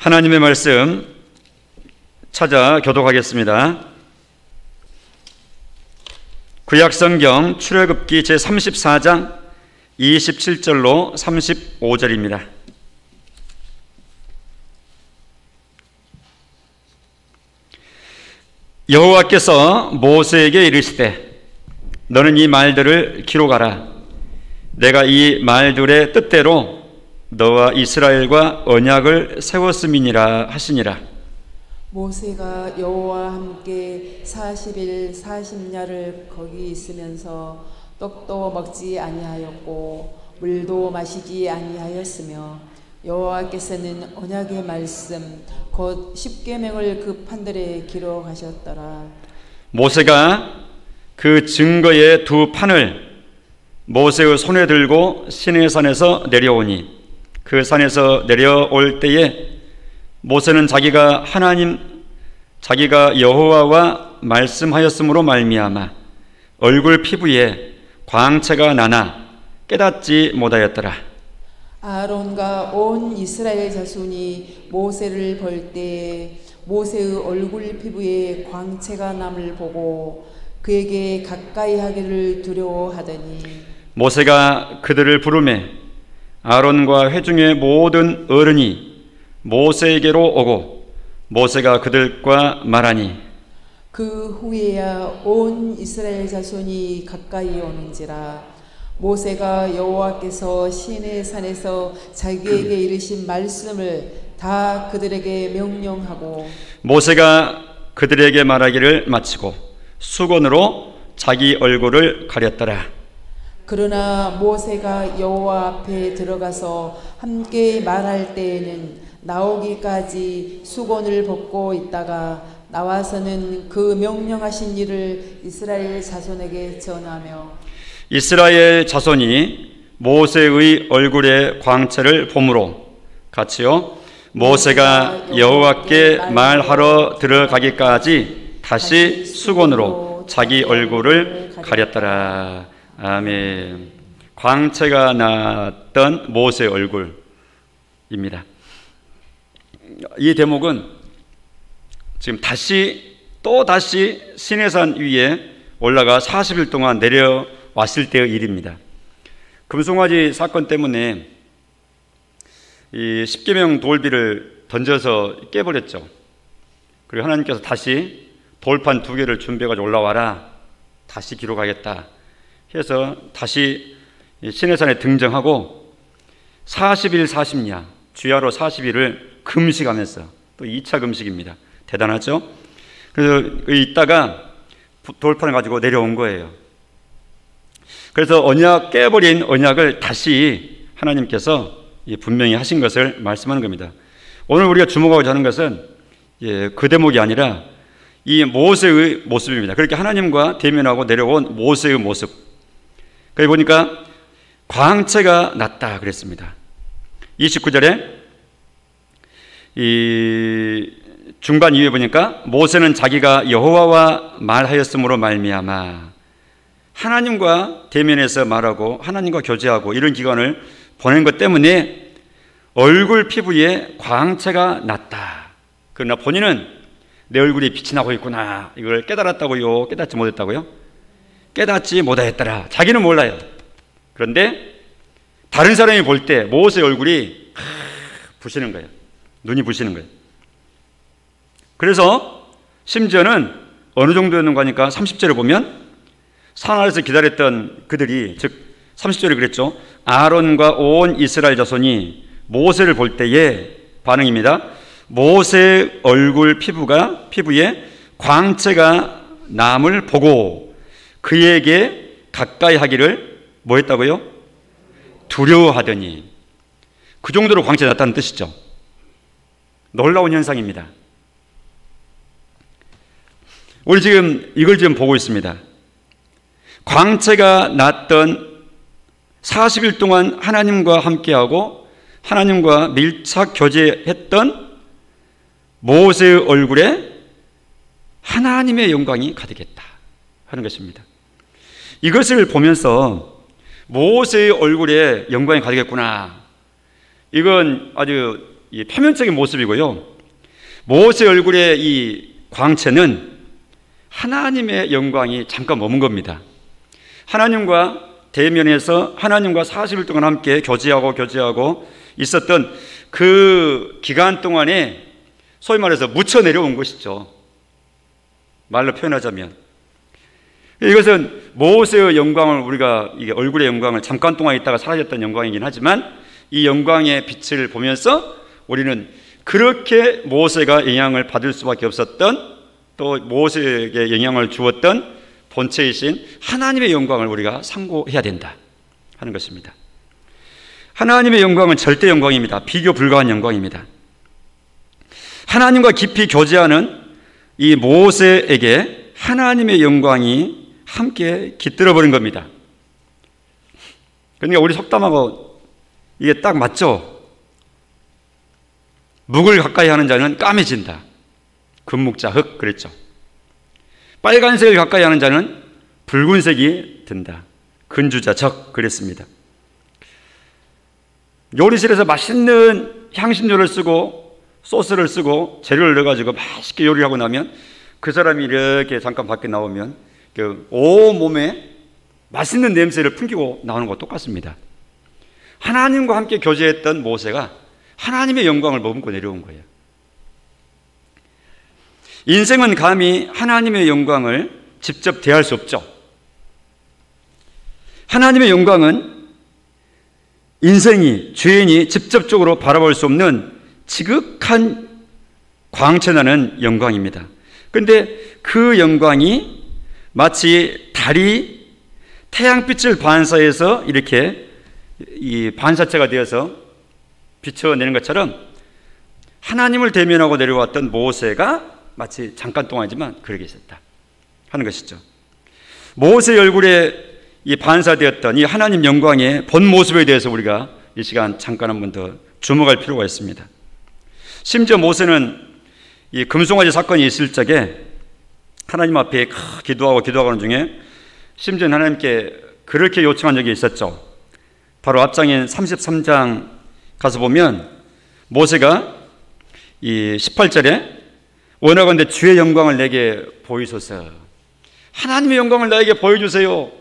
하나님의 말씀 찾아 교독하겠습니다. 구약성경 출애굽기 제34장 27절로 35절입니다. 여호와께서 모세에게 이르시되 너는 이 말들을 기록하라. 내가 이 말들의 뜻대로 너와 이스라엘과 언약을 세웠음이니라 하시니라. 모세가 여호와와 함께 40일 40야를 거기 있으면서 떡도 먹지 아니하였고 물도 마시지 아니하였으며 여호와께서는 언약의 말씀 곧 십계명을 그 판들에 기록하셨더라. 모세가 그 증거의 두 판을 모세의 손에 들고 시내산에서 내려오니 그 산에서 내려올 때에 모세는 자기가 여호와와 말씀하였으므로 말미암아 얼굴 피부에 광채가 나나 깨닫지 못하였더라. 아론과 온 이스라엘 자손이 모세를 볼 때 모세의 얼굴 피부에 광채가 남을 보고 그에게 가까이 하기를 두려워하더니 모세가 그들을 부르매 아론과 회중의 모든 어른이 모세에게로 오고 모세가 그들과 말하니 그 후에야 온 이스라엘 자손이 가까이 오는지라. 모세가 여호와께서 시내산에서 자기에게 이르신 말씀을 다 그들에게 명령하고 모세가 그들에게 말하기를 마치고 수건으로 자기 얼굴을 가렸더라. 그러나 모세가 여호와 앞에 들어가서 함께 말할 때에는 나오기까지 수건을 벗고 있다가 나와서는 그 명령하신 일을 이스라엘 자손에게 전하며 이스라엘 자손이 모세의 얼굴의 광채를 보므로 같이요 모세가 여호와께 말하러 들어가기까지 다시 수건으로 자기 얼굴을 가렸더라. 아멘. 광채가 났던 모세의 얼굴입니다. 이 대목은 지금 또다시 시내산 위에 올라가 40일 동안 내려왔을 때의 일입니다. 금송아지 사건 때문에 이 십계명 돌비를 던져서 깨버렸죠. 그리고 하나님께서 다시 돌판 2개를 준비해가지고 올라와라. 다시 기록하겠다 해서 다시 시내산에 등정하고 40일 40야 주야로 40일을 금식하면서 또 2차 금식입니다. 대단하죠? 그래서 있다가 돌판을 가지고 내려온 거예요. 그래서 깨버린 언약을 다시 하나님께서 분명히 하신 것을 말씀하는 겁니다. 오늘 우리가 주목하고자 하는 것은 그 대목이 아니라 이 모세의 모습입니다. 그렇게 하나님과 대면하고 내려온 모세의 모습. 거기 보니까 광채가 났다 그랬습니다. 29절에 이 중반 이후에 보니까 모세는 자기가 여호와와 말하였으므로 말미암아 하나님과 대면해서 말하고 하나님과 교제하고 이런 기간을 보낸 것 때문에 얼굴 피부에 광채가 났다. 그러나 본인은 내 얼굴이 빛이 나고 있구나 이걸 깨달았다고요? 깨닫지 못했다고요? 깨닫지 못하였더라. 자기는 몰라요. 그런데 다른 사람이 볼 때 모세의 얼굴이 부시는 거예요. 눈이 부시는 거예요. 그래서 심지어는 어느 정도였는가 하니까 30절에 보면 산 아래에서 기다렸던 그들이 즉 30절에 그랬죠. 아론과 온 이스라엘 자손이 모세를 볼 때의 반응입니다. 모세의 얼굴 피부에 광채가 남을 보고 그에게 가까이 하기를 뭐 했다고요? 두려워하더니 그 정도로 광채가 났다는 뜻이죠. 놀라운 현상입니다. 우리 지금 이걸 지금 보고 있습니다. 광채가 났던 40일 동안 하나님과 함께하고 하나님과 밀착 교제했던 모세의 얼굴에 하나님의 영광이 가득했다 하는 것입니다. 이것을 보면서 모세의 얼굴에 영광이 가득했구나. 이건 아주 이 표면적인 모습이고요. 모세 얼굴의 이 광채는 하나님의 영광이 잠깐 머문 겁니다. 하나님과 대면에서 하나님과 40일 동안 함께 교제하고 있었던 그 기간 동안에 소위 말해서 묻혀 내려온 것이죠. 말로 표현하자면. 이것은 모세의 영광을 우리가 이게 얼굴의 영광을 잠깐 동안 있다가 사라졌던 영광이긴 하지만 이 영광의 빛을 보면서 우리는 그렇게 모세가 영향을 받을 수밖에 없었던 또 모세에게 영향을 주었던 본체이신 하나님의 영광을 우리가 상고해야 된다 하는 것입니다. 하나님의 영광은 절대 영광입니다. 비교 불가한 영광입니다. 하나님과 깊이 교제하는 이 모세에게 하나님의 영광이 함께 깃들어 버린 겁니다. 그러니까 우리 속담하고 이게 딱 맞죠? 묵을 가까이 하는 자는 까매진다. 금묵자 흑 그랬죠. 빨간색을 가까이 하는 자는 붉은색이 든다. 근주자 적 그랬습니다. 요리실에서 맛있는 향신료를 쓰고 소스를 쓰고 재료를 넣어가지고 맛있게 요리하고 나면 그 사람이 이렇게 잠깐 밖에 나오면 그 온몸에 맛있는 냄새를 풍기고 나오는 것과 똑같습니다. 하나님과 함께 교제했던 모세가 하나님의 영광을 머금고 내려온 거예요. 인생은 감히 하나님의 영광을 직접 대할 수 없죠. 하나님의 영광은 인생이, 주인이 직접적으로 바라볼 수 없는 지극한 광채나는 영광입니다. 그런데 그 영광이 마치 달이 태양빛을 반사해서 이렇게 이 반사체가 되어서 비춰내는 것처럼 하나님을 대면하고 내려왔던 모세가 마치 잠깐 동안이지만 그러게 있었다 하는 것이죠. 모세의 얼굴에 이 반사되었던 이 하나님 영광의 본 모습에 대해서 우리가 이 시간 잠깐 한 번 더 주목할 필요가 있습니다. 심지어 모세는 이 금송아지 사건이 있을 적에 하나님 앞에 기도하는 중에 심지어 하나님께 그렇게 요청한 적이 있었죠. 바로 앞장인 33장 가서 보면 모세가 이 18절에 원하건대 주의 영광을 내게 보이소서. 하나님의 영광을 나에게 보여주세요.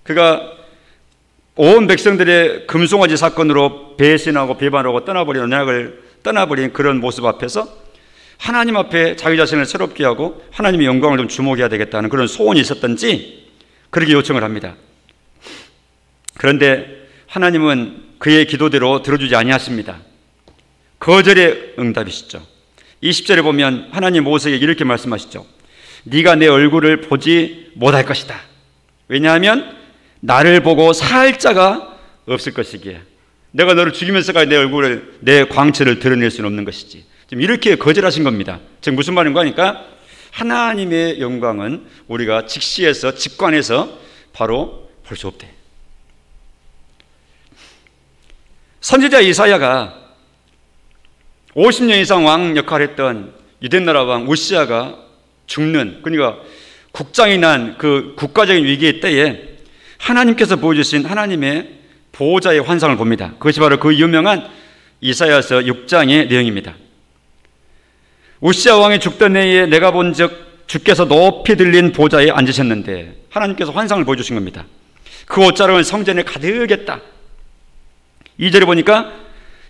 그가 온 백성들의 금송아지 사건으로 배신하고 배반하고 떠나버린 언약을 떠나버린 그런 모습 앞에서 하나님 앞에 자기 자신을 새롭게 하고 하나님의 영광을 좀 주목해야 되겠다는 그런 소원이 있었던지 그렇게 요청을 합니다. 그런데 하나님은 그의 기도대로 들어주지 아니하십니다. 거절의 응답이시죠. 20절에 보면 하나님 모세에게 이렇게 말씀하시죠. 네가 내 얼굴을 보지 못할 것이다. 왜냐하면 나를 보고 살 자가 없을 것이기에 내가 너를 죽이면서까지 내 얼굴을 내 광채를 드러낼 수는 없는 것이지. 지금 이렇게 거절하신 겁니다. 지금 무슨 말인가 하니까 하나님의 영광은 우리가 직시해서 직관해서 바로 볼 수 없대. 선지자 이사야가 50년 이상 왕 역할을 했던 유대나라 왕 우시아가 죽는, 그러니까 국장이 난 그 국가적인 위기의 때에 하나님께서 보여주신 하나님의 보호자의 환상을 봅니다. 그것이 바로 그 유명한 이사야서 6장의 내용입니다. 우시아 왕이 죽던 해에 내가 본즉 주께서 높이 들린 보좌에 앉으셨는데 하나님께서 환상을 보여주신 겁니다. 그 옷자락은 성전에 가득했다. 2절에 보니까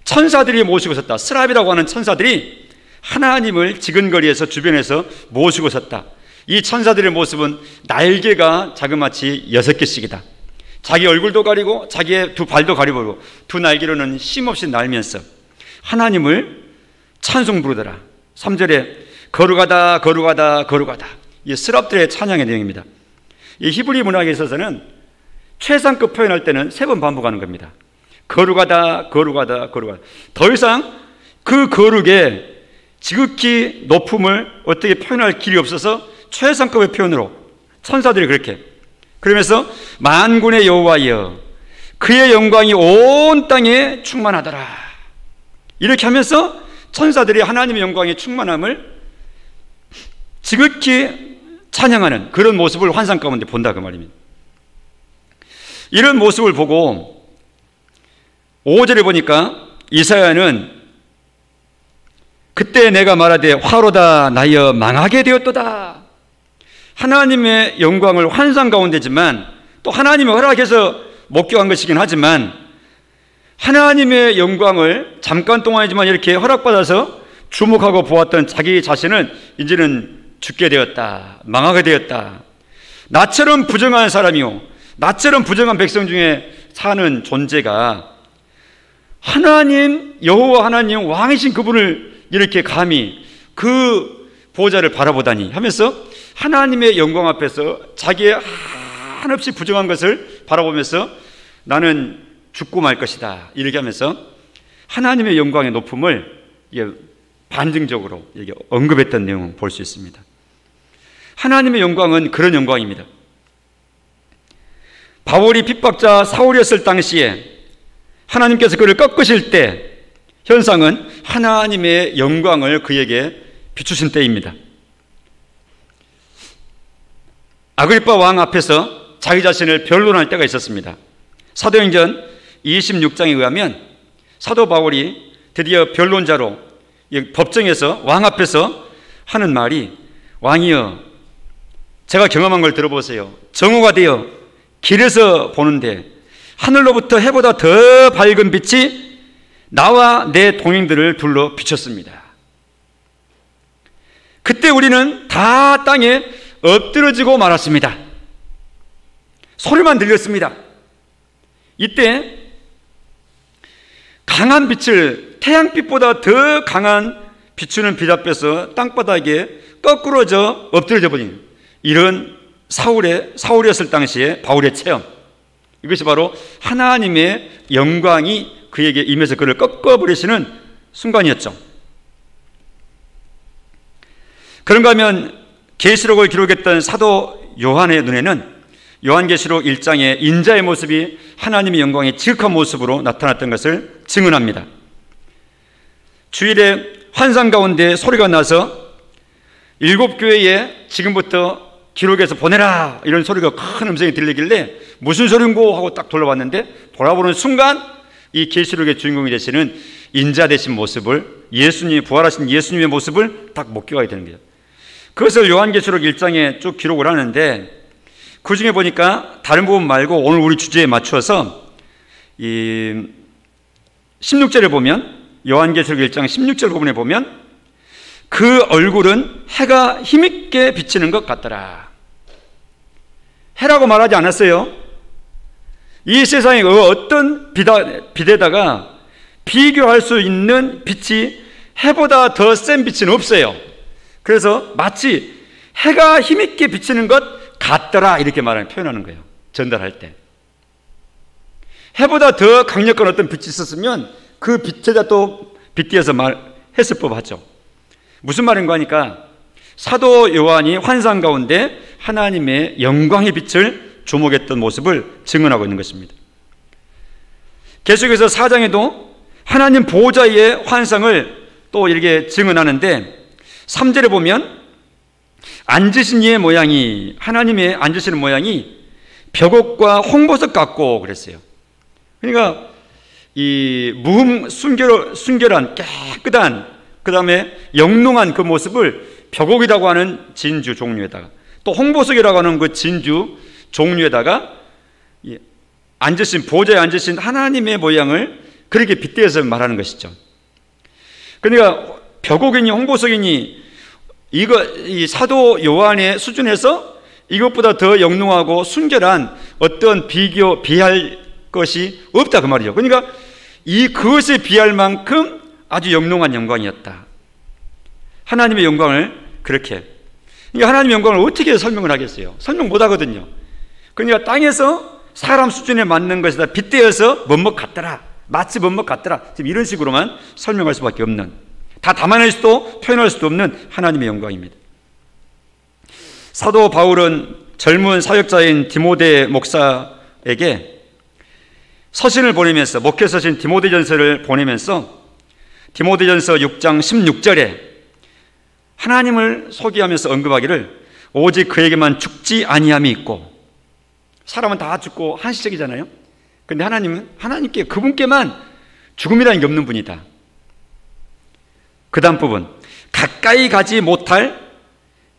천사들이 모시고 섰다. 스랍이라고 하는 천사들이 하나님을 지근거리에서 주변에서 모시고 섰다. 이 천사들의 모습은 날개가 자그마치 6개씩이다. 자기 얼굴도 가리고 자기의 두 발도 가리고 두 날개로는 쉼없이 날면서 하나님을 찬송 부르더라. 3절에 거룩하다 거룩하다 거룩하다. 이 스랍들의 찬양의 내용입니다. 이 히브리 문학에 있어서는 최상급 표현할 때는 3번 반복하는 겁니다. 거룩하다 거룩하다 거룩하다. 더 이상 그 거룩의 지극히 높음을 어떻게 표현할 길이 없어서 최상급의 표현으로 천사들이 그렇게 그러면서 만군의 여호와여 그의 영광이 온 땅에 충만하더라 이렇게 하면서 천사들이 하나님의 영광의 충만함을 지극히 찬양하는 그런 모습을 환상 가운데 본다 그 말입니다. 이런 모습을 보고 5절에 보니까 이사야는 그때 내가 말하되 화로다 나여 망하게 되었도다. 하나님의 영광을 환상 가운데지만 또 하나님의 허락해서 목격한 것이긴 하지만 하나님의 영광을 잠깐 동안이지만 이렇게 허락받아서 주목하고 보았던 자기 자신은 이제는 죽게 되었다. 망하게 되었다. 나처럼 부정한 사람이요, 나처럼 부정한 백성 중에 사는 존재가 하나님, 여호와 하나님 왕이신 그분을 이렇게 감히 그 보좌를 바라보다니 하면서 하나님의 영광 앞에서 자기의 한없이 부정한 것을 바라보면서 나는 죽고 말 것이다 이렇게 하면서 하나님의 영광의 높음을 반증적으로 이렇게 언급했던 내용을 볼 수 있습니다. 하나님의 영광은 그런 영광입니다. 바울이 핍박자 사울이었을 당시에 하나님께서 그를 꺾으실 때 현상은 하나님의 영광을 그에게 비추신 때입니다. 아그리파 왕 앞에서 자기 자신을 변론할 때가 있었습니다. 사도행전 26장에 의하면 사도 바울이 드디어 변론자로 법정에서 왕 앞에서 하는 말이, 왕이여 제가 경험한 걸 들어보세요. 정오가 되어 길에서 보는데 하늘로부터 해보다 더 밝은 빛이 나와 내 동행들을 둘러 비췄습니다. 그때 우리는 다 땅에 엎드러지고 말았습니다. 소리만 들렸습니다. 이때 강한 빛을, 태양빛보다 더 강한 비추는 빛 앞에서 땅바닥에 거꾸러져 엎드려져 버린 이런 사울이었을 당시에 바울의 체험, 이것이 바로 하나님의 영광이 그에게 임해서 그를 꺾어버리시는 순간이었죠. 그런가 하면 계시록을 기록했던 사도 요한의 눈에는 요한계시록 1장의 인자의 모습이 하나님의 영광의 지극한 모습으로 나타났던 것을 증언합니다. 주일에 환상 가운데 소리가 나서 7교회에 지금부터 기록해서 보내라 이런 소리가 큰 음성이 들리길래 무슨 소린고 하고 딱 돌아봤는데 돌아보는 순간 이 계시록의 주인공이 되시는 인자 되신 모습을, 예수님, 부활하신 예수님의 모습을 딱 목격하게 되는 거예요. 그것을 요한계시록 1장에 쭉 기록을 하는데 그 중에 보니까 다른 부분 말고 오늘 우리 주제에 맞춰서 이 16절에 보면, 요한계시록 1장 16절 부분에 보면 그 얼굴은 해가 힘있게 비치는 것 같더라. 해라고 말하지 않았어요. 이 세상에 어떤 빛에다가 비교할 수 있는 빛이 해보다 더 센 빛은 없어요. 그래서 마치 해가 힘있게 비치는 것 같더라 이렇게 표현하는 거예요. 전달할 때 해보다 더 강력한 어떤 빛이 있었으면 그 빛에다 또 빗대어서 말했을 법하죠. 무슨 말인가 하니까 사도 요한이 환상 가운데 하나님의 영광의 빛을 주목했던 모습을 증언하고 있는 것입니다. 계속해서 4장에도 하나님 보호자의 환상을 또 이렇게 증언하는데 3절에 보면 앉으신 이의 모양이, 하나님의 앉으시는 모양이 벽옥과 홍보석 같고 그랬어요. 그러니까 이 순결한 깨끗한, 그 다음에 영롱한 그 모습을 벽옥이라고 하는 진주 종류에다가 또 홍보석이라고 하는 그 진주 종류에다가 앉으신, 보좌에 앉으신 하나님의 모양을 그렇게 빗대어서 말하는 것이죠. 그러니까 벽옥이니 홍보석이니 이 사도 요한의 수준에서 이것보다 더 영롱하고 순결한 어떤 비할 것이 없다 그 말이죠. 그러니까 그것에 비할 만큼 아주 영롱한 영광이었다. 하나님의 영광을 그렇게, 하나님의 영광을 어떻게 설명을 하겠어요? 설명 못 하거든요. 그러니까 땅에서 사람 수준에 맞는 것이다 빗대어서 멋먹 같더라, 마치 멋먹 같더라, 지금 이런 식으로만 설명할 수밖에 없는, 다 담아낼 수도 표현할 수도 없는 하나님의 영광입니다. 사도 바울은 젊은 사역자인 디모데 목사에게 서신을 보내면서, 목회 서신 디모데전서를 보내면서 디모데전서 6장 16절에 하나님을 소개하면서 언급하기를 오직 그에게만 죽지 아니함이 있고, 사람은 다 죽고 한시적이잖아요. 그런데 하나님은 그분께만 죽음이라는 게 없는 분이다. 그 다음 부분, 가까이 가지 못할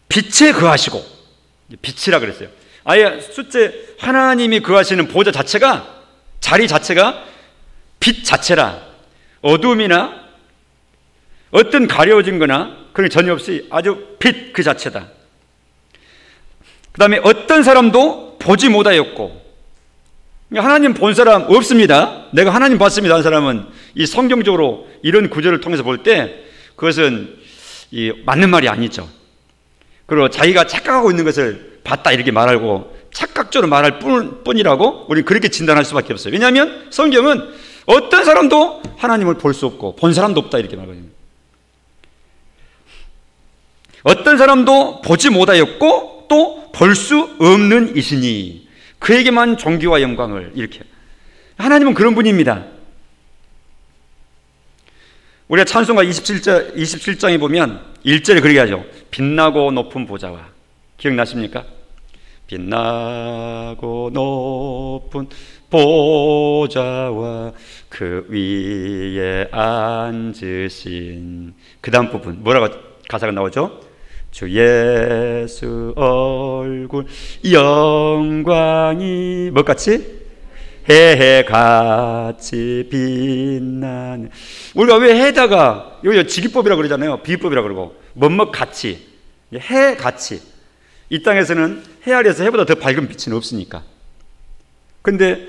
빛에 거하시고, 빛이라 그랬어요. 아예 숫제 하나님이 거하시는 보좌 자체가, 자리 자체가 빛 자체라, 어둠이나 어떤 가려진 거나 그런 게 전혀 없이 아주 빛 그 자체다. 그 다음에 어떤 사람도 보지 못하였고, 하나님 본 사람 없습니다. 내가 하나님 봤습니다 하는 사람은 이 성경적으로 이런 구절을 통해서 볼 때 그것은 맞는 말이 아니죠. 그리고 자기가 착각하고 있는 것을 봤다 이렇게 말하고 착각적으로 말할 뿐이라고 우리는 그렇게 진단할 수밖에 없어요. 왜냐하면 성경은 어떤 사람도 하나님을 볼 수 없고 본 사람도 없다 이렇게 말하거든요. 어떤 사람도 보지 못하였고 또 볼 수 없는 이시니 그에게만 존귀와 영광을, 이렇게. 하나님은 그런 분입니다. 우리가 찬송가 27장에 보면 1절에 그렇게 하죠. 빛나고 높은 보좌와, 기억나십니까? 빛나고 높은 보좌와 그 위에 앉으신, 그 다음 부분 뭐라고 가사가 나오죠? 주 예수 얼굴 영광이 뭐같이? 해같이 빛나는. 우리가 왜 해다가 여기 지기법이라고 그러잖아요. 비유법이라고 그러고 뭐뭐같이, 해같이. 이 땅에서는 해 아래에서 해보다 더 밝은 빛은 없으니까. 근데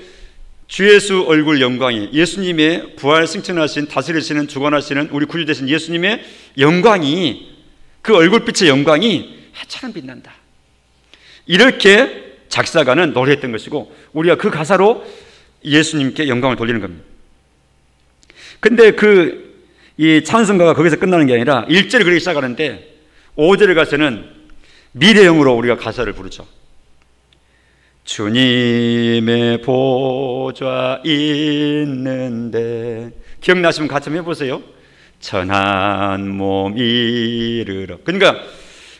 주 예수 얼굴 영광이, 예수님의 부활 승천하신, 다스리시는, 주관하시는 우리 구주 되신 예수님의 영광이, 그 얼굴빛의 영광이 해처럼 빛난다. 이렇게 작사가는 노래했던 것이고 우리가 그 가사로 예수님께 영광을 돌리는 겁니다. 근데 이 찬송가가 거기서 끝나는 게 아니라 1절에 그렇게 시작하는데 5절에 가서는 미래형으로 우리가 가사를 부르죠. 주님의 보좌 있는데, 기억나시면 같이 한번 해보세요. 천한 몸 이르러. 그러니까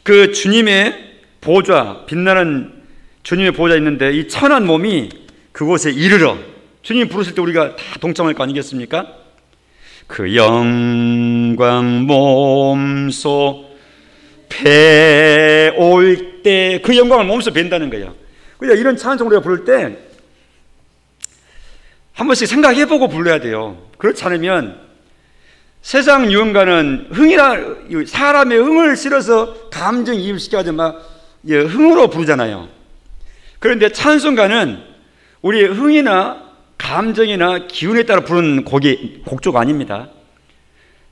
그 주님의 보좌, 빛나는 주님의 보좌 있는데 이 천한 몸이 그곳에 이르러, 주님 부르실 때 우리가 다 동참할 거 아니겠습니까? 그 영광 몸소 배올 때 그 영광을 몸소 뵌다는 거예요. 그러니까 이런 찬송을 우리가 부를 때 한 번씩 생각해보고 불러야 돼요. 그렇지 않으면 세상 유흥가는 사람의 흥을 실어서 감정 이입시켜가지고 흥으로 부르잖아요. 그런데 찬송가는 우리의 흥이나 감정이나 기운에 따라 부르는 곡조가 아닙니다.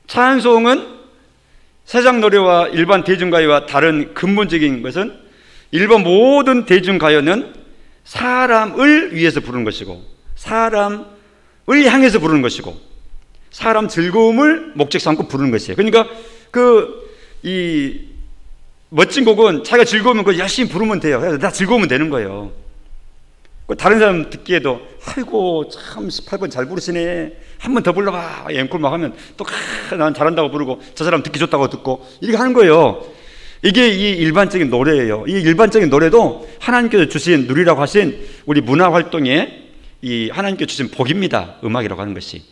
찬송은 세상 노래와 일반 대중가요와 다른 근본적인 것은 일반 모든 대중가요는 사람을 위해서 부르는 것이고 사람을 향해서 부르는 것이고 사람 즐거움을 목적 삼고 부르는 것이에요. 그러니까 이 멋진 곡은 자기가 즐거우면 그 열심히 부르면 돼요. 다 즐거우면 되는 거예요. 다른 사람 듣기에도 아이고 참 18번 잘 부르시네, 한 번 더 불러봐, 앵콜 막 하면 또 난 잘한다고 부르고 저 사람 듣기 좋다고 듣고 이렇게 하는 거예요. 이게 이 일반적인 노래예요. 이 일반적인 노래도 하나님께서 주신, 누리라고 하신 우리 문화활동에 이 하나님께서 주신 복입니다. 음악이라고 하는 것이.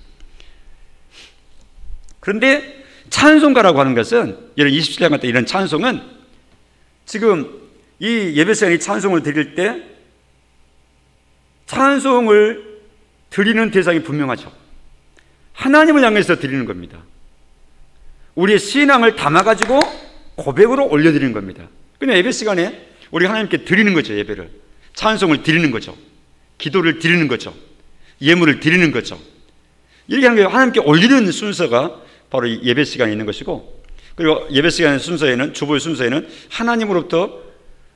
그런데 찬송가라고 하는 것은, 이런 27장 같은 이런 찬송은 지금 이 예배 시간에 찬송을 드릴 때 찬송을 드리는 대상이 분명하죠. 하나님을 향해서 드리는 겁니다. 우리의 신앙을 담아가지고 고백으로 올려드리는 겁니다. 그냥 예배 시간에 우리 하나님께 드리는 거죠. 예배를, 찬송을 드리는 거죠. 기도를 드리는 거죠. 예물을 드리는 거죠. 이렇게 하는 거예요. 하나님께 올리는 순서가 바로 이 예배 시간에 있는 것이고, 그리고 예배 시간의 순서에는, 주보의 순서에는 하나님으로부터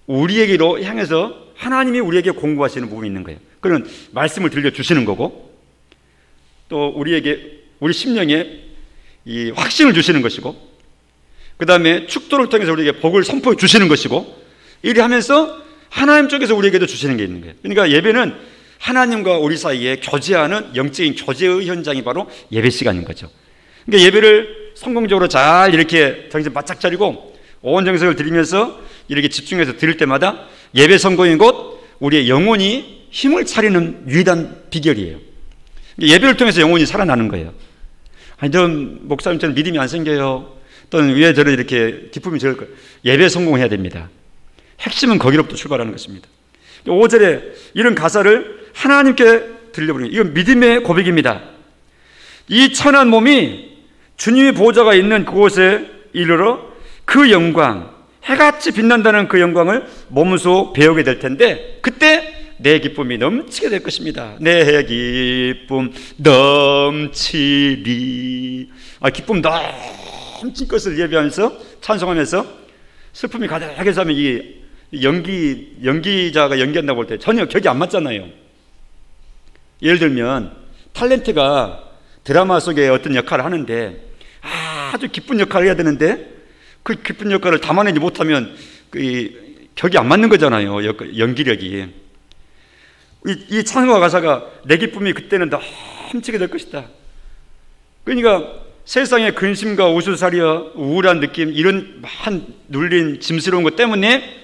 우리에게로 향해서 하나님이 우리에게 공부하시는 부분이 있는 거예요. 그런 말씀을 들려주시는 거고, 또 우리 심령에 이 확신을 주시는 것이고, 그 다음에 축도를 통해서 우리에게 복을 선포해 주시는 것이고, 이렇게 하면서 하나님 쪽에서 우리에게도 주시는 게 있는 거예요. 그러니까 예배는 하나님과 우리 사이에 교제하는 영적인 교제의 현장이 바로 예배 시간인 거죠. 그러니까 예배를 성공적으로 잘 이렇게 정신 바짝 차리고 온 정성을 드리면서 이렇게 집중해서 드릴 때마다 예배 성공인 곧 우리의 영혼이 힘을 차리는 유일한 비결이에요. 예배를 통해서 영혼이 살아나는 거예요. 아니, 저 목사님 저는 믿음이 안 생겨요. 또는 왜 저는 이렇게 기쁨이 적을까요? 예배 성공해야 됩니다. 핵심은 거기로부터 출발하는 것입니다. 5절에 이런 가사를 하나님께 들려버리는, 이건 믿음의 고백입니다. 이 천한 몸이 주님의 보좌가 있는 그곳에 이르러 그 영광, 해같이 빛난다는 그 영광을 몸소 배우게 될 텐데, 그때 내 기쁨이 넘치게 될 것입니다. 내 기쁨 넘치리. 기쁨 넘친 것을 예배하면서 찬송하면서 슬픔이 가득해서 하면 이 연기자가 연기한다고 볼 때 전혀 격이 안 맞잖아요. 예를 들면 탤런트가 드라마 속에 어떤 역할을 하는데 아주 기쁜 역할을 해야 되는데 그 기쁜 역할을 담아내지 못하면 그 격이 안 맞는 거잖아요. 연기력이. 이 찬송가 가사가 내 기쁨이 그때는 넘치게 될 것이다. 그러니까 세상의 근심과 우수사리와 우울한 느낌, 이런 한 눌린 짐스러운 것 때문에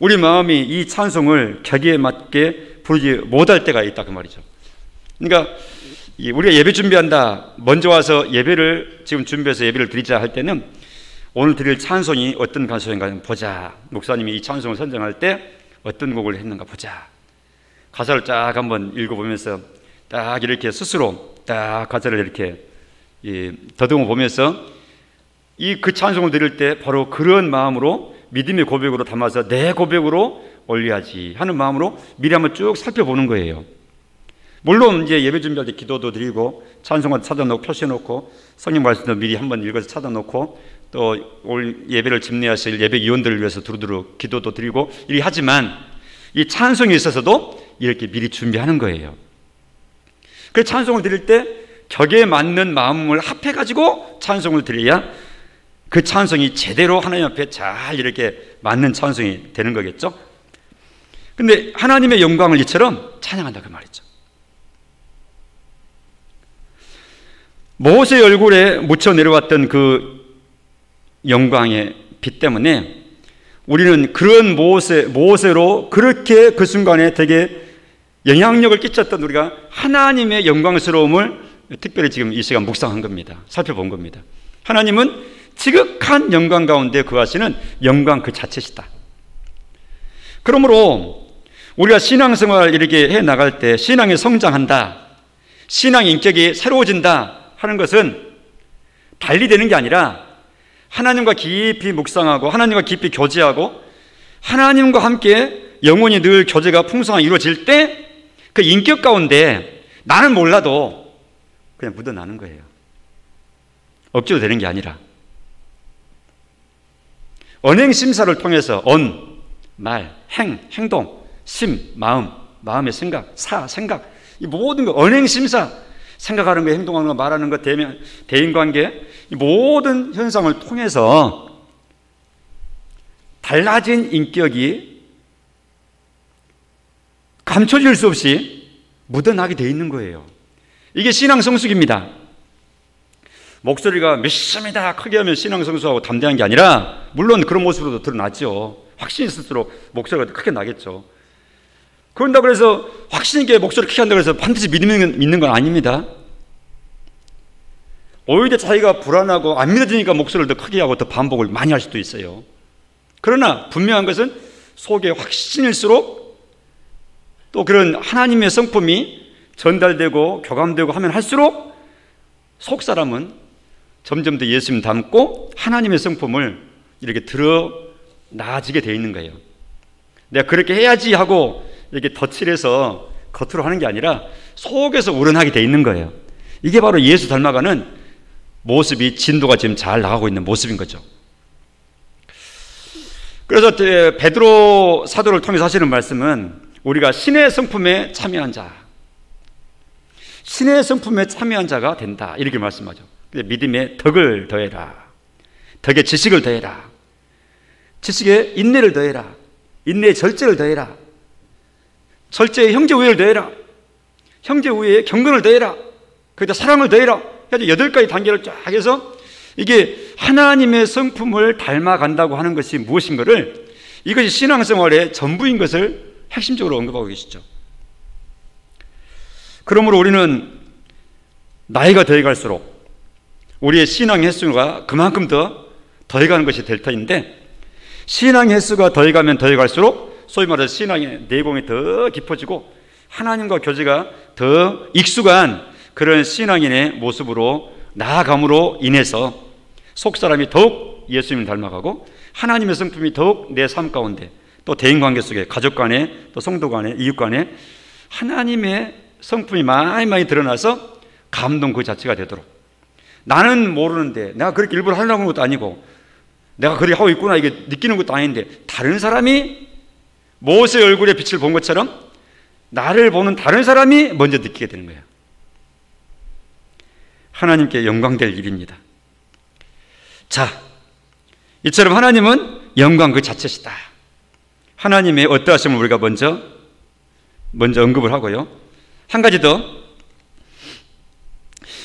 우리 마음이 이 찬송을 격에 맞게 부르지 못할 때가 있다, 그 말이죠. 그러니까 우리가 예배 준비한다, 먼저 와서 예배를 지금 준비해서 예배를 드리자 할 때는 오늘 드릴 찬송이 어떤 가수인가 보자. 목사님이 이 찬송을 선정할 때 어떤 곡을 했는가 보자. 가사를 쫙 한번 읽어보면서 딱 이렇게 스스로 딱 가사를 이렇게 더듬어 보면서 그 찬송을 드릴 때 바로 그런 마음으로 믿음의 고백으로 담아서 내 고백으로 올려야지 하는 마음으로 미리 한번 쭉 살펴보는 거예요. 물론 이제 예배 준비할 때 기도도 드리고 찬송을 찾아놓고 표시해놓고 성경 말씀도 미리 한번 읽어서 찾아놓고 또 올 예배를 집례하실 예배 위원들을 위해서 두루두루 기도도 드리고 이리 하지만 이 찬송에 있어서도 이렇게 미리 준비하는 거예요. 그래서 찬송을 드릴 때 격에 맞는 마음을 합해가지고 찬송을 드려야 그 찬송이 제대로 하나님 앞에 잘 이렇게 맞는 찬송이 되는 거겠죠. 근데 하나님의 영광을 이처럼 찬양한다, 그 말이죠. 모세 얼굴에 묻혀 내려왔던 그 영광의 빛 때문에 우리는 그런 모세로 그렇게 그 순간에 되게 영향력을 끼쳤던 우리가 하나님의 영광스러움을 특별히 지금 이 시간 묵상한 겁니다. 살펴본 겁니다. 하나님은 지극한 영광 가운데 거하시는 영광 그 자체시다. 그러므로 우리가 신앙생활 이렇게 해 나갈 때 신앙이 성장한다, 신앙의 인격이 새로워진다 하는 것은 달리 되는 게 아니라 하나님과 깊이 묵상하고 하나님과 깊이 교제하고 하나님과 함께 영혼이 늘 교제가 풍성하게 이루어질 때 그 인격 가운데 나는 몰라도 그냥 묻어나는 거예요. 억지로 되는 게 아니라 언행 심사를 통해서 언, 말, 행동, 심, 마음의 생각, 생각, 이 모든 거 언행 심사, 생각하는 거, 행동하는 거, 말하는 거, 대인관계, 이 모든 현상을 통해서 달라진 인격이 감춰질 수 없이 묻어나게 되어 있는 거예요. 이게 신앙 성숙입니다. 목소리가 믿습니다 크게 하면 신앙 성숙하고 담대한 게 아니라, 물론 그런 모습으로도 드러나죠. 확신 있을수록 목소리가 크게 나겠죠. 그런다고 해서 확신 있게 목소리 크게 한다고 해서 반드시 믿는 건 아닙니다. 오히려 자기가 불안하고 안 믿어지니까 목소리를 더 크게 하고 더 반복을 많이 할 수도 있어요. 그러나 분명한 것은 속에 확신일수록 또 그런 하나님의 성품이 전달되고 교감되고 하면 할수록 속 사람은 점점 더 예수님 닮고 하나님의 성품을 이렇게 드러나지게 되어 있는 거예요. 내가 그렇게 해야지 하고 이렇게 덧칠해서 겉으로 하는 게 아니라 속에서 우러나게 되어 있는 거예요. 이게 바로 예수 닮아가는 모습이 진도가 지금 잘 나가고 있는 모습인 거죠. 그래서 베드로 사도를 통해서 하시는 말씀은 우리가 신의 성품에 참여한 자, 신의 성품에 참여한 자가 된다 이렇게 말씀하죠. 믿음에 덕을 더해라, 덕에 지식을 더해라, 지식에 인내를 더해라, 인내에 절제를 더해라, 절제에 형제 우애를 더해라, 형제 우애에 경건을 더해라, 거기다 사랑을 더해라. 그래서 8가지 단계를 쫙 해서 이게 하나님의 성품을 닮아간다고 하는 것이 무엇인가를, 이것이 신앙생활의 전부인 것을 핵심적으로 언급하고 계시죠. 그러므로 우리는 나이가 더해갈수록 우리의 신앙 횟수가 그만큼 더 더해가는 것이 될 터인데, 신앙 횟수가 더해가면 더해갈수록 소위 말해서 신앙의 내공이 더 깊어지고 하나님과 교제가 더 익숙한 그런 신앙인의 모습으로 나아감으로 인해서 속사람이 더욱 예수님을 닮아가고 하나님의 성품이 더욱 내 삶 가운데, 또 대인관계 속에, 가족 간에, 또 성도 간에, 이웃 간에 하나님의 성품이 많이 드러나서 감동 그 자체가 되도록, 나는 모르는데 내가 그렇게 일부러 하려고 하는 것도 아니고 내가 그렇게 하고 있구나 이게 느끼는 것도 아닌데, 다른 사람이 모세의 얼굴에 빛을 본 것처럼 나를 보는 다른 사람이 먼저 느끼게 되는 거예요. 하나님께 영광될 일입니다. 자, 이처럼 하나님은 영광 그 자체시다. 하나님의 어떠하심을 우리가 먼저 언급을 하고요. 한 가지 더,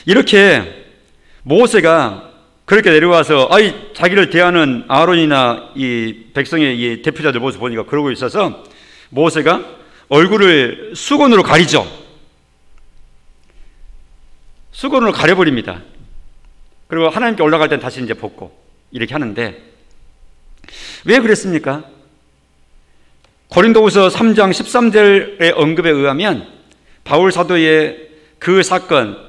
이렇게 모세가 그렇게 내려와서 자기를 대하는 아론이나 이 백성의 이 대표자들 모습 보니까 그러고 있어서 모세가 얼굴을 수건으로 가리죠. 수건으로 가려버립니다. 그리고 하나님께 올라갈 땐 다시 이제 벗고 이렇게 하는데, 왜 그랬습니까? 고린도후서 3장 13절의 언급에 의하면 바울 사도의 그 사건,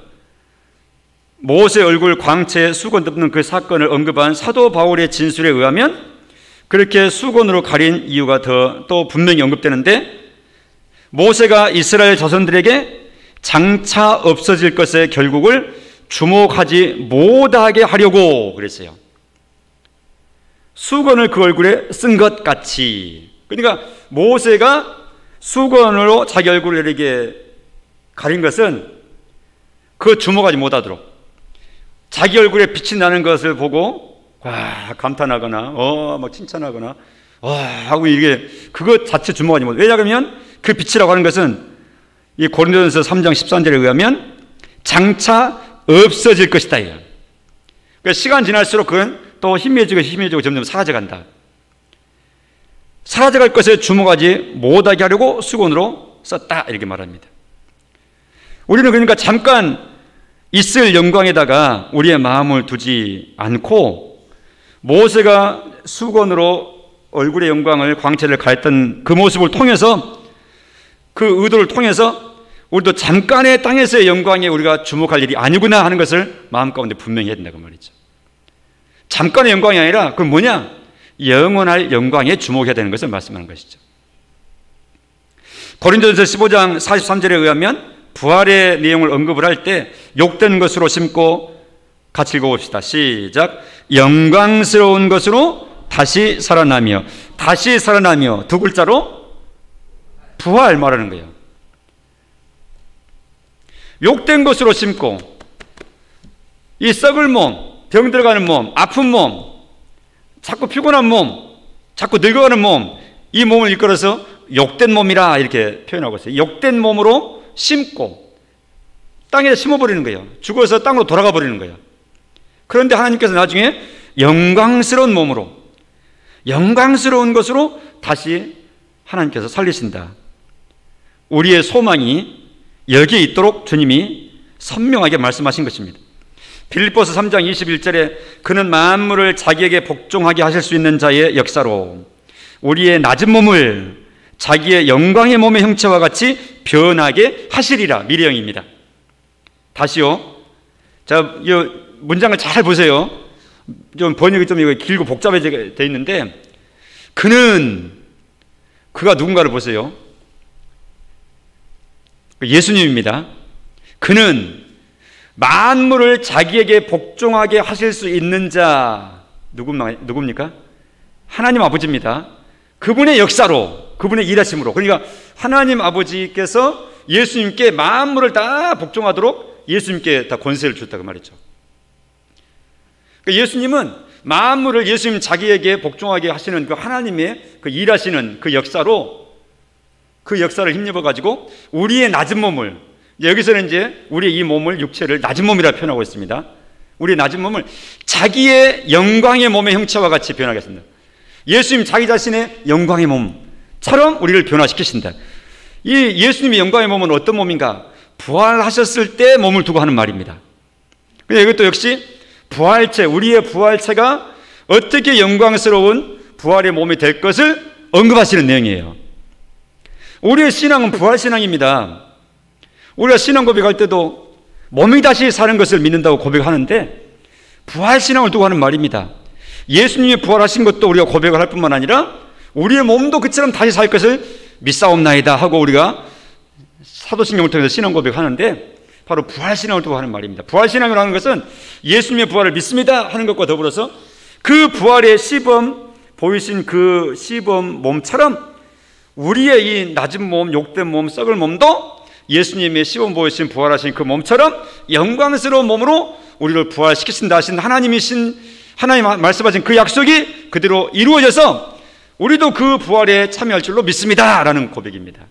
모세 얼굴 광채에 수건 덮는 그 사건을 언급한 사도 바울의 진술에 의하면 그렇게 수건으로 가린 이유가 또 분명히 언급되는데, 모세가 이스라엘 자손들에게 장차 없어질 것의 결국을 주목하지 못하게 하려고 그랬어요. 수건을 그 얼굴에 쓴 것 같이. 그러니까 모세가 수건으로 자기 얼굴을 이렇게 가린 것은 그 주목하지 못하도록, 자기 얼굴에 빛이 나는 것을 보고 와 감탄하거나 막 칭찬하거나 와 하고 이게 그것 자체 주목하지 못해. 왜냐하면 그 빛이라고 하는 것은 이 고린도전서 3장 13절에 의하면 장차 없어질 것이다. 그러니까 시간 지날수록 그건 또 희미해지고 점점 사라져간다. 사라져갈 것에 주목하지 못하게 하려고 수건으로 썼다 이렇게 말합니다. 우리는 그러니까 잠깐 있을 영광에다가 우리의 마음을 두지 않고, 모세가 수건으로 얼굴의 영광을, 광채를 가했던 그 모습을 통해서, 그 의도를 통해서 우리도 잠깐의 땅에서의 영광에 우리가 주목할 일이 아니구나 하는 것을 마음 가운데 분명히 해야 된다고 말이죠. 잠깐의 영광이 아니라 그건 뭐냐? 영원할 영광에 주목해야 되는 것을 말씀하는 것이죠. 고린도전서 15장 43절에 의하면 부활의 내용을 언급을 할 때 욕된 것으로 심고, 같이 읽어봅시다. 시작. 영광스러운 것으로 다시 살아나며, 다시 살아나며 두 글자로 부활 말하는 거예요. 욕된 것으로 심고, 이 썩을 몸, 병 들어가는 몸, 아픈 몸, 자꾸 피곤한 몸, 자꾸 늙어가는 몸, 이 몸을 일컬어서 욕된 몸이라 이렇게 표현하고 있어요. 욕된 몸으로 심고 땅에 심어버리는 거예요. 죽어서 땅으로 돌아가 버리는 거예요. 그런데 하나님께서 나중에 영광스러운 몸으로, 영광스러운 것으로 다시 하나님께서 살리신다. 우리의 소망이 여기에 있도록 주님이 선명하게 말씀하신 것입니다. 빌립보서 3장 21절에 그는 만물을 자기에게 복종하게 하실 수 있는 자의 역사로 우리의 낮은 몸을 자기의 영광의 몸의 형체와 같이 변하게 하시리라. 미래형입니다. 다시요. 자, 이 문장을 잘 보세요. 좀 번역이 좀 길고 복잡해져 있는데, 그가 누군가를 보세요. 예수님입니다. 그는 만물을 자기에게 복종하게 하실 수 있는 자, 누굽니까? 하나님 아버지입니다. 그분의 역사로, 그분의 일하심으로, 그러니까 하나님 아버지께서 예수님께 만물을 다 복종하도록 예수님께 다 권세를 주셨다고 말했죠. 그러니까 예수님은 만물을 예수님 자기에게 복종하게 하시는 그 하나님의 그 일하시는 그 역사로, 그 역사를 힘입어 가지고 우리의 낮은 몸을, 여기서는 이제 우리의 이 몸을, 육체를 낮은 몸이라 표현하고 있습니다. 우리의 낮은 몸을 자기의 영광의 몸의 형체와 같이 변하겠습니다. 예수님 자기 자신의 영광의 몸처럼 우리를 변화시키신다. 이 예수님의 영광의 몸은 어떤 몸인가? 부활하셨을 때 몸을 두고 하는 말입니다. 근데 이것도 역시 부활체, 우리의 부활체가 어떻게 영광스러운 부활의 몸이 될 것을 언급하시는 내용이에요. 우리의 신앙은 부활신앙입니다. 우리가 신앙 고백할 때도 몸이 다시 사는 것을 믿는다고 고백하는데 부활신앙을 두고 하는 말입니다. 예수님이 부활하신 것도 우리가 고백을 할 뿐만 아니라 우리의 몸도 그처럼 다시 살 것을 믿사옵나이다 하고 우리가 사도신경을 통해서 신앙 고백하는데 바로 부활신앙을 두고 하는 말입니다. 부활신앙이라고 하는 것은 예수님의 부활을 믿습니다 하는 것과 더불어서 그 부활의 시범 보이신 그 시범 몸처럼 우리의 이 낮은 몸, 욕된 몸, 썩을 몸도 예수님의 시범 보이신 부활하신 그 몸처럼 영광스러운 몸으로 우리를 부활시키신다 하신 하나님 말씀하신 그 약속이 그대로 이루어져서 우리도 그 부활에 참여할 줄로 믿습니다 라는 고백입니다.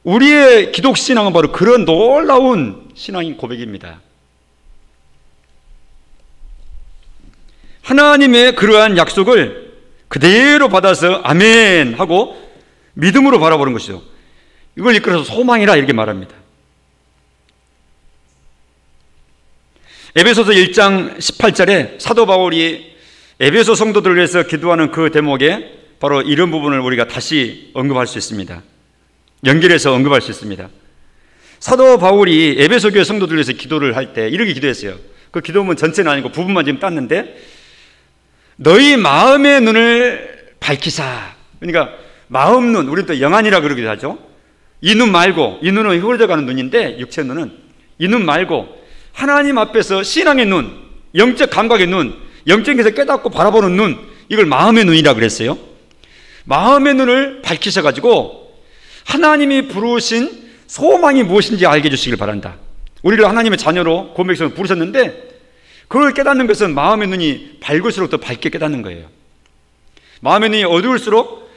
우리의 기독신앙은 바로 그런 놀라운 신앙인 고백입니다. 하나님의 그러한 약속을 그대로 받아서 아멘 하고 믿음으로 바라보는 것이죠. 이걸 이끌어서 소망이라 이렇게 말합니다. 에베소서 1장 18절에 사도 바울이 에베소 성도들을 위해서 기도하는 그 대목에 바로 이런 부분을 우리가 다시 언급할 수 있습니다. 연결해서 언급할 수 있습니다. 사도 바울이 에베소 교회 성도들을 위해서 기도를 할 때 이렇게 기도했어요. 그 기도문 전체는 아니고 부분만 지금 땄는데 너희 마음의 눈을 밝히사. 그러니까 마음 눈, 우리는 또 영안이라 그러기도 하죠. 이 눈 말고, 이 눈은 흐려져가는 눈인데 육체 눈은 이 눈 말고 하나님 앞에서 신앙의 눈, 영적 감각의 눈, 영적에서 깨닫고 바라보는 눈, 이걸 마음의 눈이라 그랬어요. 마음의 눈을 밝히셔가지고 하나님이 부르신 소망이 무엇인지 알게 해주시길 바란다. 우리를 하나님의 자녀로 고백해서 부르셨는데 그걸 깨닫는 것은 마음의 눈이 밝을수록 더 밝게 깨닫는 거예요. 마음의 눈이 어두울수록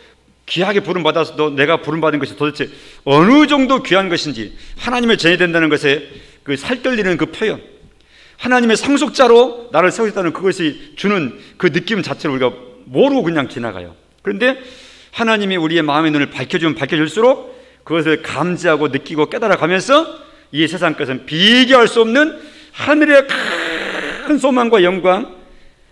귀하게 부름받아서도 내가 부름받은 것이 도대체 어느 정도 귀한 것인지 하나님을 전해된다는 것에 그 살떨리는 그 표현, 하나님의 상속자로 나를 세우셨다는 그것이 주는 그 느낌 자체를 우리가 모르고 그냥 지나가요. 그런데 하나님이 우리의 마음의 눈을 밝혀주면 밝혀줄수록 그것을 감지하고 느끼고 깨달아가면서 이 세상 것은 비교할 수 없는 하늘의 큰 소망과 영광,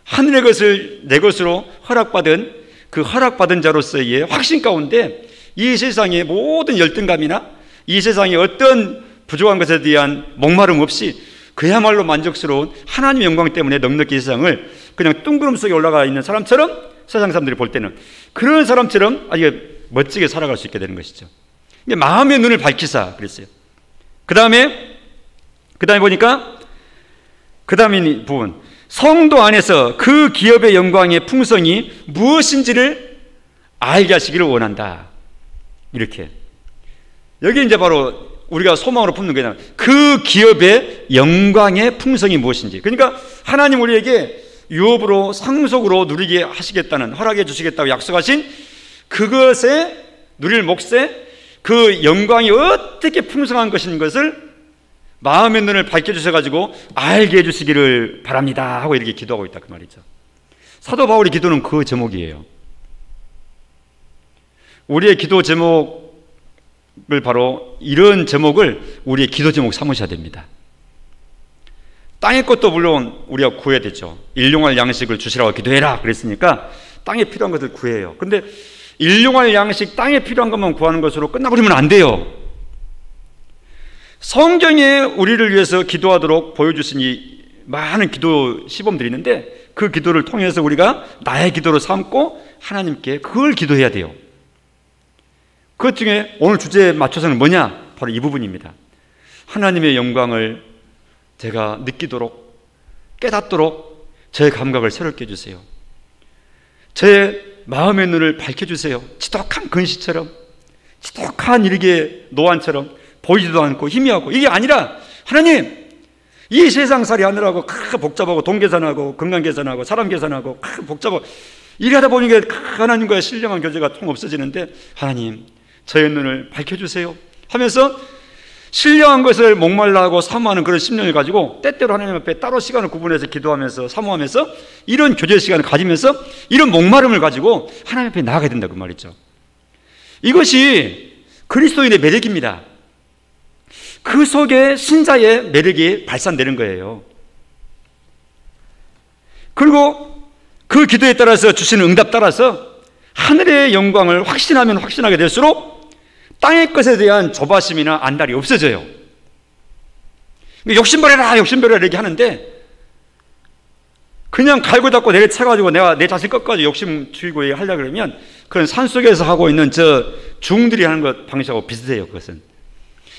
하늘의 것을 내 것으로 허락받은 그 허락받은 자로서의 확신 가운데 이 세상의 모든 열등감이나 이 세상의 어떤 부족한 것에 대한 목마름 없이 그야말로 만족스러운 하나님의 영광 때문에 넉넉히 이 세상을 그냥 둥그름 속에 올라가 있는 사람처럼 세상 사람들이 볼 때는 그런 사람처럼 아주 멋지게 살아갈 수 있게 되는 것이죠. 마음의 눈을 밝히사 그랬어요. 그 다음에 보니까 그 다음에 부분, 성도 안에서 그 기업의 영광의 풍성이 무엇인지를 알게 하시기를 원한다. 이렇게 여기 이제 바로 우리가 소망으로 품는 거잖아요. 그 기업의 영광의 풍성이 무엇인지. 그러니까 하나님 우리에게 유업으로 상속으로 누리게 하시겠다는, 허락해 주시겠다고 약속하신 그것에 누릴 몫에 그 영광이 어떻게 풍성한 것인 것을 마음의 눈을 밝혀주셔가지고 알게 해주시기를 바랍니다 하고 이렇게 기도하고 있다 그 말이죠. 사도 바울의 기도는 그 제목이에요. 우리의 기도 제목을 바로 이런 제목을 우리의 기도 제목 삼으셔야 됩니다. 땅의 것도 물론 우리가 구해야 되죠. 일용할 양식을 주시라고 기도해라 그랬으니까 땅에 필요한 것을 구해요. 근데 일용할 양식, 땅에 필요한 것만 구하는 것으로 끝나버리면 안 돼요. 성경에 우리를 위해서 기도하도록 보여주신 이 많은 기도 시범들이 있는데 그 기도를 통해서 우리가 나의 기도로 삼고 하나님께 그걸 기도해야 돼요. 그것 중에 오늘 주제에 맞춰서는 뭐냐? 바로 이 부분입니다. 하나님의 영광을 제가 느끼도록, 깨닫도록 저의 감각을 새롭게 해주세요. 제 마음의 눈을 밝혀주세요. 지독한 근시처럼, 지독한 이렇게 노안처럼 보이지도 않고 희미하고, 이게 아니라 하나님, 이 세상살이 하느라고 복잡하고 돈 계산하고 건강 계산하고 사람 계산하고 복잡하고 이래 하다 보니까 하나님과의 신령한 교제가 통 없어지는데 하나님 저의 눈을 밝혀주세요 하면서 신령한 것을 목말라하고 사모하는 그런 심령을 가지고 때때로 하나님 앞에 따로 시간을 구분해서 기도하면서 사모하면서 이런 교제 시간을 가지면서 이런 목마름을 가지고 하나님 앞에 나아가야 된다 그 말이죠. 이것이 그리스도인의 매력입니다. 그 속에 신자의 매력이 발산되는 거예요. 그리고 그 기도에 따라서 주시는 응답 따라서 하늘의 영광을 확신하면 확신하게 될수록 땅의 것에 대한 조바심이나 안달이 없어져요. 욕심버려라 욕심버려라 이렇게 하는데, 그냥 갈고 닦고 내려쳐가지고 내가 내 자신 끝까지 욕심 죽이고 하려고 그러면 그건 산속에서 하고 있는 저 중들이 하는 것 방식하고 비슷해요. 그것은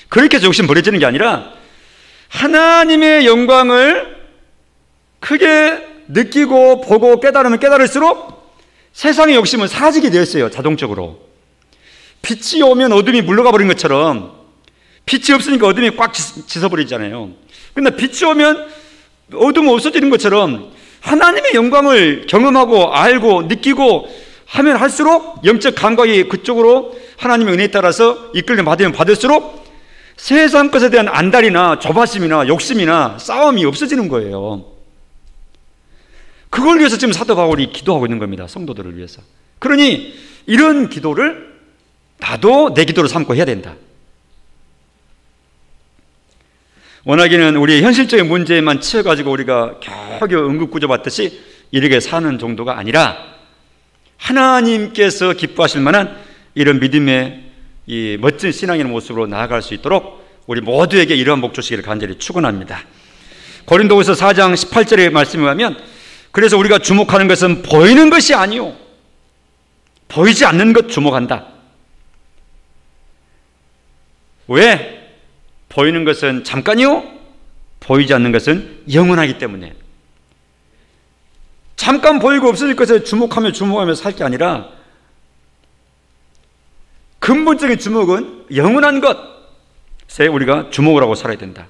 그렇게 해서 욕심 버려지는 게 아니라 하나님의 영광을 크게 느끼고 보고 깨달으면 깨달을수록 세상의 욕심은 사라지게 되었어요. 자동적으로. 빛이 오면 어둠이 물러가 버린 것처럼 빛이 없으니까 어둠이 꽉 짖어버리잖아요. 근데 빛이 오면 어둠은 없어지는 것처럼 하나님의 영광을 경험하고 알고 느끼고 하면 할수록 영적 감각이 그쪽으로 하나님의 은혜에 따라서 이끌림 받으면 받을수록 세상 것에 대한 안달이나 조바심이나 욕심이나 싸움이 없어지는 거예요. 그걸 위해서 지금 사도 바울이 기도하고 있는 겁니다. 성도들을 위해서. 그러니 이런 기도를 나도 내 기도로 삼고 해야 된다. 워낙에는 우리의 현실적인 문제에만 치여가지고 우리가 겨우겨우 응급구조 받듯이 이렇게 사는 정도가 아니라 하나님께서 기뻐하실 만한 이런 믿음의 이 멋진 신앙의 모습으로 나아갈 수 있도록 우리 모두에게 이러한 복 주시기를 간절히 축원합니다. 고린도후서 4장 18절의 말씀에 하면 그래서 우리가 주목하는 것은 보이는 것이 아니요 보이지 않는 것 주목한다. 왜? 보이는 것은 잠깐이요 보이지 않는 것은 영원하기 때문에. 잠깐 보이고 없어질 것에 주목하며 살 게 아니라 근본적인 주목은 영원한 것에 우리가 주목을 하고 살아야 된다.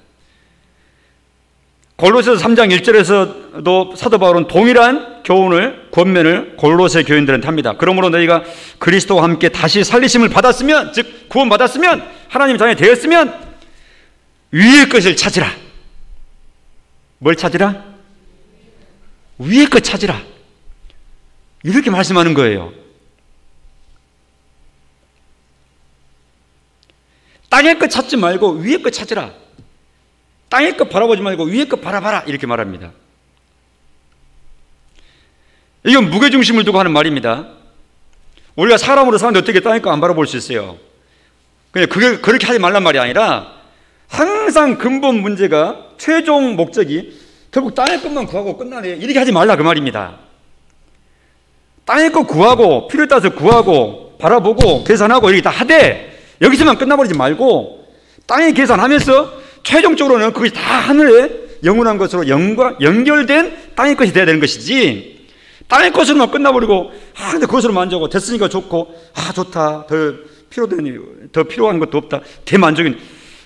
골로새서 3장 1절에서도 사도 바울은 동일한 교훈을 권면을 골로새 교인들한테 합니다. 그러므로 너희가 그리스도와 함께 다시 살리심을 받았으면, 즉 구원 받았으면, 하나님 자녀 되었으면 위의 것을 찾으라. 뭘 찾으라? 위의 것 찾으라. 이렇게 말씀하는 거예요. 땅의 것 찾지 말고 위의 것 찾으라. 땅의 것 바라보지 말고 위의 것 바라봐라. 이렇게 말합니다. 이건 무게중심을 두고 하는 말입니다. 우리가 사람으로 사는데 어떻게 땅의 것 안 바라볼 수 있어요? 그냥 그렇게 하지 말란 말이 아니라 항상 근본 문제가 최종 목적이 결국 땅의 것만 구하고 끝나네 이렇게 하지 말라 그 말입니다. 땅의 것 구하고 필요에 따라서 구하고 바라보고 계산하고 이렇게 다 하되 여기서만 끝나버리지 말고 땅에 계산하면서 최종적으로는 그것이 다 하늘의 영원한 것으로 연결된 땅의 것이 돼야 되는 것이지, 땅의 것으로만 끝나버리고 근데 그것으로 만족하고 됐으니까 좋고 좋다 더 필요한 것도 없다 대만족인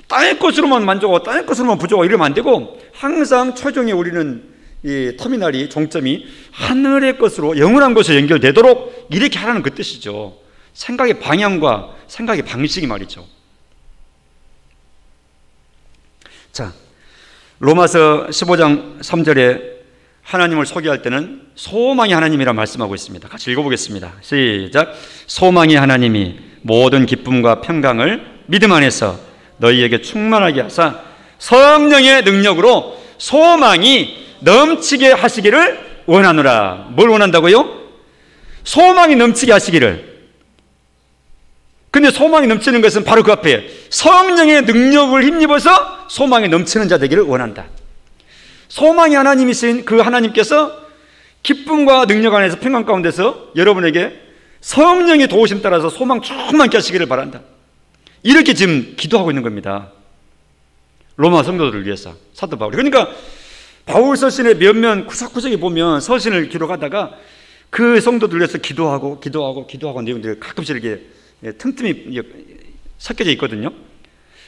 땅의 것으로만 만족하고 땅의 것으로만 부족하고 이러면 안 되고 항상 최종에 우리는 이 터미널이 종점이 하늘의 것으로 영원한 것으로 연결되도록 이렇게 하라는 그 뜻이죠. 생각의 방향과 생각의 방식이 말이죠. 자, 로마서 15장 3절에 하나님을 소개할 때는 소망의 하나님이라 말씀하고 있습니다. 같이 읽어보겠습니다. 시작. 소망의 하나님이 모든 기쁨과 평강을 믿음 안에서 너희에게 충만하게 하사 성령의 능력으로 소망이 넘치게 하시기를 원하노라. 뭘 원한다고요? 소망이 넘치게 하시기를. 근데 소망이 넘치는 것은 바로 그 앞에 성령의 능력을 힘입어서 소망이 넘치는 자 되기를 원한다. 소망이 하나님이신 그 하나님께서 기쁨과 능력 안에서 평강 가운데서 여러분에게 성령의 도우심 따라서 소망 충만케 하시기를 바란다. 이렇게 지금 기도하고 있는 겁니다. 로마 성도들을 위해서 사도 바울이. 그러니까 바울 서신의 몇몇 구석구석에 보면 서신을 기록하다가 그 성도들 위해서 기도하고 내용들이 가끔씩 이렇게 틈틈이 섞여져 있거든요.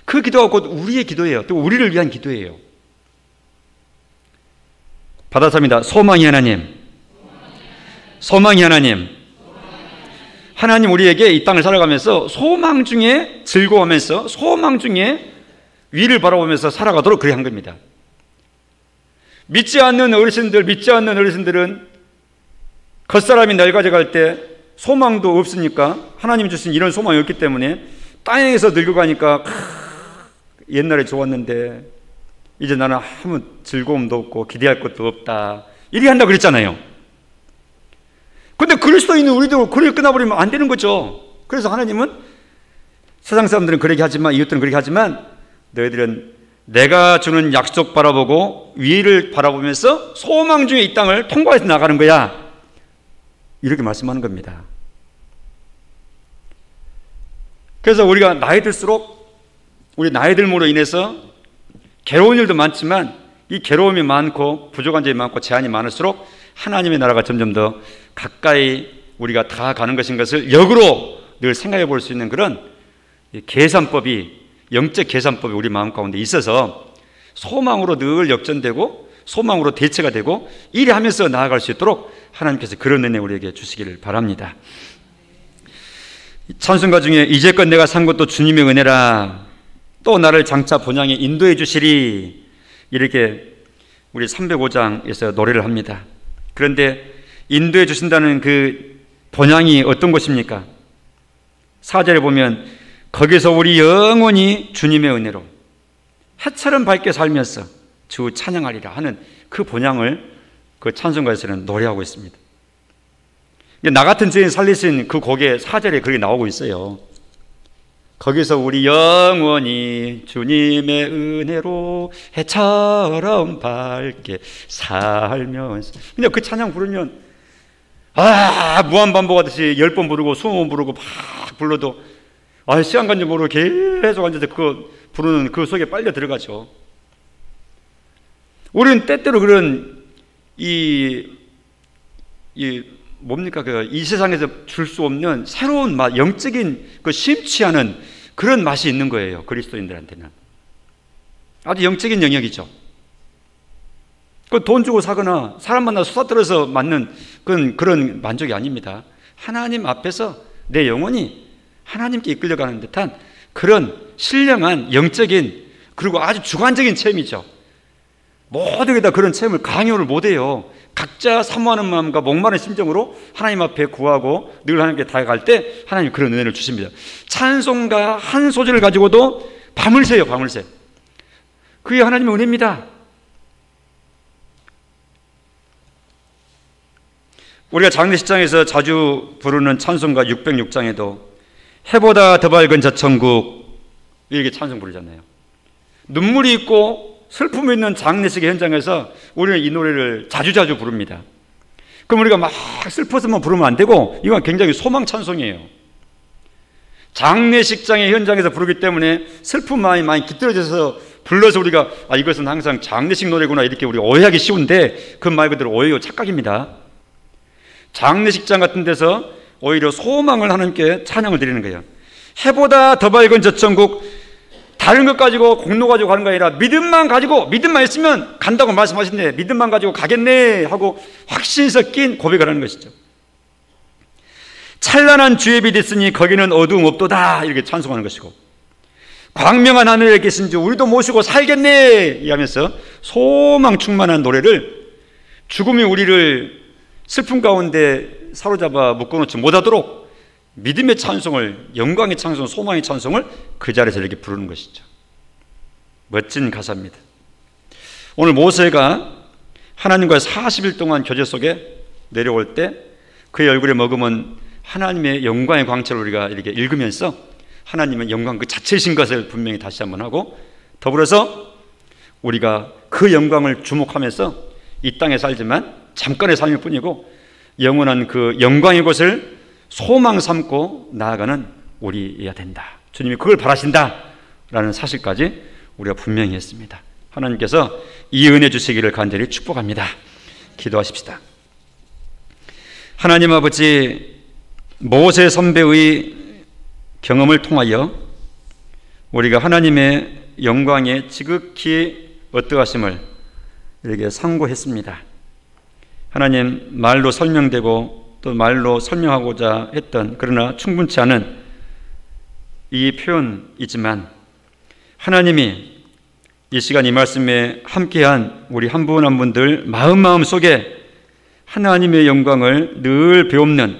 그 기도가 곧 우리의 기도예요. 또 우리를 위한 기도예요. 받아섭니다. 소망이 하나님. 소망이 하나님. 하나님 우리에게 이 땅을 살아가면서 소망 중에 즐거워하면서 소망 중에 위를 바라보면서 살아가도록 그렇게 한 겁니다. 믿지 않는 어르신들은 겉사람이 낡아져갈 때 소망도 없으니까 하나님이 주신 이런 소망이 없기 때문에 땅에서 늙어가니까 옛날에 좋았는데 이제 나는 아무 즐거움도 없고 기대할 것도 없다. 이렇게 한다고 그랬잖아요. 근데 그리스도인은 우리도 그렇게 끝나버리면 안 되는 거죠. 그래서 하나님은 세상 사람들은 그렇게 하지만, 이웃들은 그렇게 하지만, 너희들은 내가 주는 약속 바라보고 위를 바라보면서 소망 중에 이 땅을 통과해서 나가는 거야. 이렇게 말씀하는 겁니다. 그래서 우리가 나이 들수록 우리 나이 들므로 인해서 괴로운 일도 많지만, 이 괴로움이 많고 부족한 점이 많고 제한이 많을수록 하나님의 나라가 점점 더 가까이 우리가 다가가는 것인 것을 역으로 늘 생각해 볼 수 있는 그런 계산법이, 영적 계산법이 우리 마음 가운데 있어서 소망으로 늘 역전되고 소망으로 대체가 되고 이래 하면서 나아갈 수 있도록 하나님께서 그런 은혜 우리에게 주시기를 바랍니다. 찬송가 중에 이제껏 내가 산 것도 주님의 은혜라, 또 나를 장차 본향에 인도해 주시리, 이렇게 우리 305장에서 노래를 합니다. 그런데 인도해 주신다는 그 본향이 어떤 곳입니까? 4절에 보면 거기서 우리 영원히 주님의 은혜로 해처럼 밝게 살면서 주 찬양하리라 하는 그 본향을 그 찬송가에서는 노래하고 있습니다. 나 같은 죄인 살리신 그 곡의 4절에 그렇게 나오고 있어요. 거기서 우리 영원히 주님의 은혜로 해처럼 밝게 살면서. 근데 그 찬양 부르면 무한반복하듯이 10번 부르고 20번 부르고 막 불러도 시간 간지 모르고 계속 앉아서 그 부르는 그 속에 빨려 들어가죠. 우리는 때때로 그런 뭡니까? 이 세상에서 줄 수 없는 새로운 맛, 영적인 그 심취 않은 그런 맛이 있는 거예요. 그리스도인들한테는. 아주 영적인 영역이죠. 그 돈 주고 사거나 사람 만나 수다 떨어서 맞는 그런 만족이 아닙니다. 하나님 앞에서 내 영혼이 하나님께 이끌려가는 듯한 그런 신령한 영적인, 그리고 아주 주관적인 체험이죠. 모두에게 다 그런 체험을 강요를 못해요. 각자 사모하는 마음과 목마른 심정으로 하나님 앞에 구하고 늘 하나님께 다가갈 때 하나님 그런 은혜를 주십니다. 찬송가 한 소절을 가지고도 밤을 새요. 밤을 새. 그게 하나님의 은혜입니다. 우리가 장례식장에서 자주 부르는 찬송가 606장에도 해보다 더 밝은 저 천국, 이렇게 찬송 부르잖아요. 눈물이 있고 슬픔이 있는 장례식의 현장에서 우리는 이 노래를 자주자주 부릅니다. 그럼 우리가 막 슬퍼서만 부르면 안 되고, 이건 굉장히 소망 찬송이에요. 장례식장의 현장에서 부르기 때문에 슬픈 마음이 많이 깃들어져서 불러서 우리가 이것은 항상 장례식 노래구나 이렇게 우리가 오해하기 쉬운데, 그 말 그대로 오해요, 착각입니다. 장례식장 같은 데서 오히려 소망을 하나님께 찬양을 드리는 거예요. 해보다 더 밝은 저 천국, 다른 것 가지고 공로 가지고 가는 거 아니라 믿음만 가지고, 믿음만 있으면 간다고 말씀하신대. 믿음만 가지고 가겠네 하고 확신 섞인 고백을 하는 것이죠. 찬란한 주의 빛 있으니 거기는 어두움 없도다, 이렇게 찬송하는 것이고, 광명한 하늘에 계신 주 우리도 모시고 살겠네 하면서 소망 충만한 노래를, 죽음이 우리를 슬픔 가운데 사로잡아 묶어놓지 못하도록 믿음의 찬송을, 영광의 찬송, 소망의 찬송을 그 자리에서 이렇게 부르는 것이죠. 멋진 가사입니다. 오늘 모세가 하나님과의 40일 동안 교제 속에 내려올 때 그의 얼굴에 머금은 하나님의 영광의 광채를 우리가 이렇게 읽으면서 하나님의 영광 그 자체이신 것을 분명히 다시 한번 하고, 더불어서 우리가 그 영광을 주목하면서 이 땅에 살지만 잠깐의 삶일 뿐이고 영원한 그 영광의 곳을 소망 삼고 나아가는 우리여야 된다. 주님이 그걸 바라신다 라는 사실까지 우리가 분명히 했습니다. 하나님께서 이 은혜 주시기를 간절히 축복합니다. 기도하십시다. 하나님 아버지, 모세 선배의 경험을 통하여 우리가 하나님의 영광에 지극히 어떠하심을 이렇게 상고했습니다. 하나님, 말로 설명되고 또 말로 설명하고자 했던, 그러나 충분치 않은 이 표현이지만 하나님이 이 시간 이 말씀에 함께한 우리 한 분 한 분들 마음 속에 하나님의 영광을 늘 배움는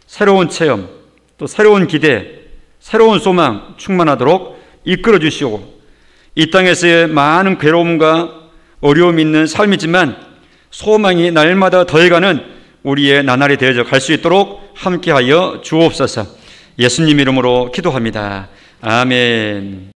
새로운 체험, 또 새로운 기대, 새로운 소망 충만하도록 이끌어 주시고, 이 땅에서의 많은 괴로움과 어려움이 있는 삶이지만 소망이 날마다 더해가는 우리의 나날이 되어져 갈 수 있도록 함께하여 주옵소서. 예수님 이름으로 기도합니다. 아멘.